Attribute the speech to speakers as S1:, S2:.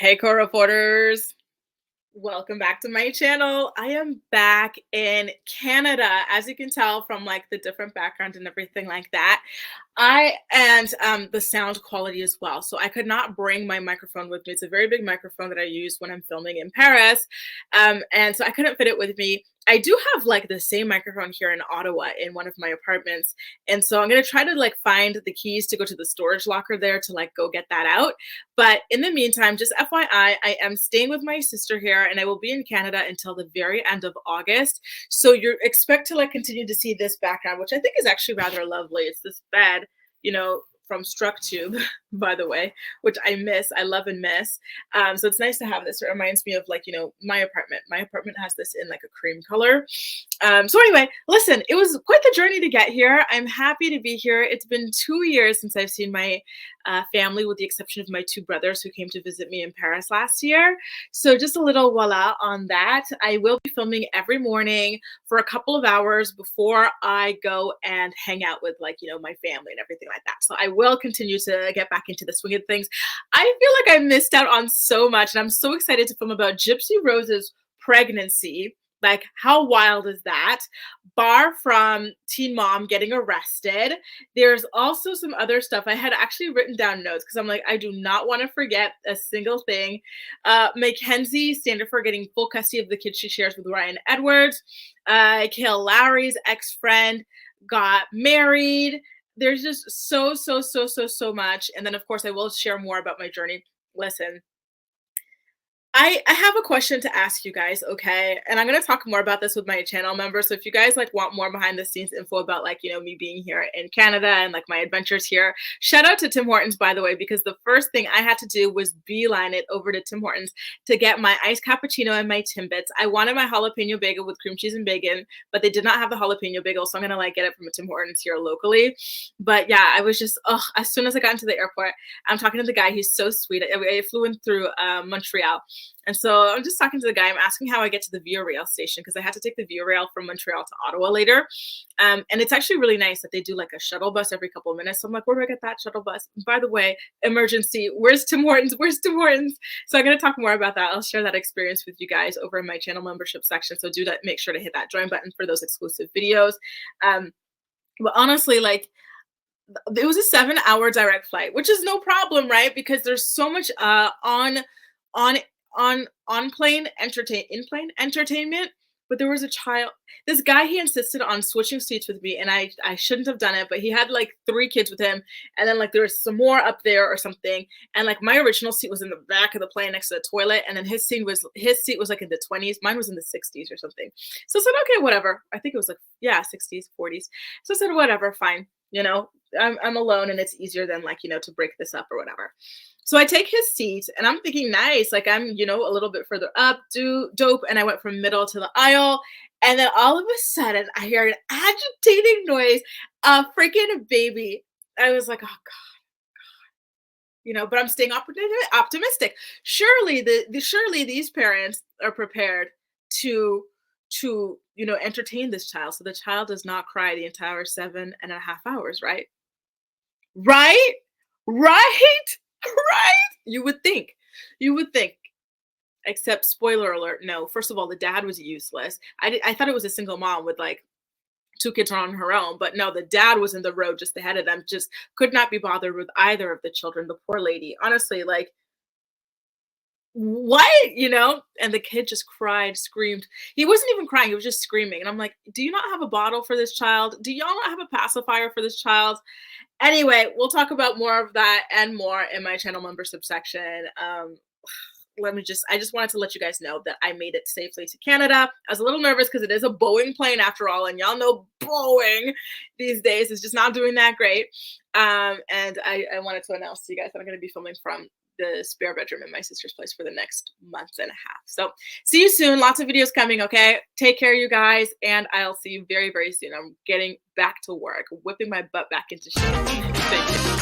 S1: Hey, co-reporters. Welcome back to my channel. I am back in Canada, as you can tell from like the different background and everything like that. I and the sound quality as well. So I could not bring my microphone with me. It's a very big microphone that I use when I'm filming in Paris, and so I couldn't fit it with me. I do have like the same microphone here in Ottawa in one of my apartments, and so I'm gonna try to like find the keys to go to the storage locker there to like go get that out. But in the meantime, just FYI, I am staying with my sister here, and I will be in Canada until the very end of August. So you expect to like continue to see this background, which I think is actually rather lovely. It's this bed, from StructTube, by the way, which I miss. I love and miss. So it's nice to have this. It reminds me of like, my apartment. My apartment has this in like a cream color. So anyway, listen, it was quite the journey to get here. I'm happy to be here. It's been 2 years since I've seen my family, with the exception of my two brothers who came to visit me in Paris last year. So just a little voila on that. I will be filming every morning for a couple of hours before I go and hang out with like, my family and everything like that. So I will continue to get back into the swing of things. I feel like I missed out on so much, and I'm so excited to film about Gypsy Rose's pregnancy. Like, how wild is that? Bar from Teen Mom getting arrested. There's also some other stuff. I had actually written down notes because I'm like, I do not want to forget a single thing. Mackenzie Standifer getting full custody of the kids she shares with Ryan Edwards. Kale Lowry's ex-friend got married. There's just so much. And then, of course, I will share more about my journey. Listen, I have a question to ask you guys, okay? And I'm gonna talk more about this with my channel members. So if you guys like want more behind the scenes info about like, me being here in Canada and like my adventures here, shout out to Tim Hortons, by the way, because the first thing I had to do was beeline it over to Tim Hortons to get my iced cappuccino and my Timbits. I wanted my jalapeno bagel with cream cheese and bacon, but they did not have the jalapeno bagel. So I'm gonna like get it from a Tim Hortons here locally. But yeah, I was just, as soon as I got into the airport, I'm talking to the guy. He's so sweet. I flew in through Montreal. And so I'm just talking to the guy. I'm asking how I get to the Via Rail station because I had to take the Via Rail from Montreal to Ottawa later. And it's actually really nice that they do like a shuttle bus every couple of minutes. So I'm like, where do I get that shuttle bus? By the way, emergency, where's Tim Hortons? Where's Tim Hortons? So I'm going to talk more about that. I'll share that experience with you guys over in my channel membership section. So do that. Make sure to hit that join button for those exclusive videos. But honestly, like, it was a 7-hour direct flight, which is no problem, right? Because there's so much on plane in-plane entertainment. But there was a child, this guy, he insisted on switching seats with me, and I shouldn't have done it, but he had like 3 kids with him, and then like there was some more up there or something, and like my original seat was in the back of the plane next to the toilet, and then his seat was like in the 20s, mine was in the 60s or something. So I said, okay, whatever. I think it was like, yeah, 60s, 40s. So I said, whatever, fine. I'm alone, and it's easier than like, to break this up or whatever. So I take his seat, and I'm thinking, nice, like I'm, a little bit further up, dope. And I went from middle to the aisle. And then all of a sudden I hear an agitating noise, a freaking baby. I was like, oh God, but I'm staying optimistic. Surely surely these parents are prepared to entertain this child. So the child does not cry the entire 7.5 hours, right? Right? Right? Right? You would think. Except, spoiler alert, no. First of all, the dad was useless. I thought it was a single mom with like 2 kids on her own, but no, the dad was in the road just ahead of them. Just could not be bothered with either of the children. The poor lady, honestly, like, what? And the kid just cried, screamed. He wasn't even crying, he was just screaming. And I'm like, do you not have a bottle for this child? Do y'all not have a pacifier for this child? Anyway, we'll talk about more of that and more in my channel membership section. I just wanted to let you guys know that I made it safely to Canada. I was a little nervous because it is a Boeing plane after all, and y'all know Boeing these days is just not doing that great. And I wanted to announce to you guys that I'm going to be filming from the spare bedroom in my sister's place for the next month and a half. So see you soon. Lots of videos coming, okay? Take care, you guys, and I'll see you very, very soon. I'm getting back to work, whipping my butt back into shape. Thank you.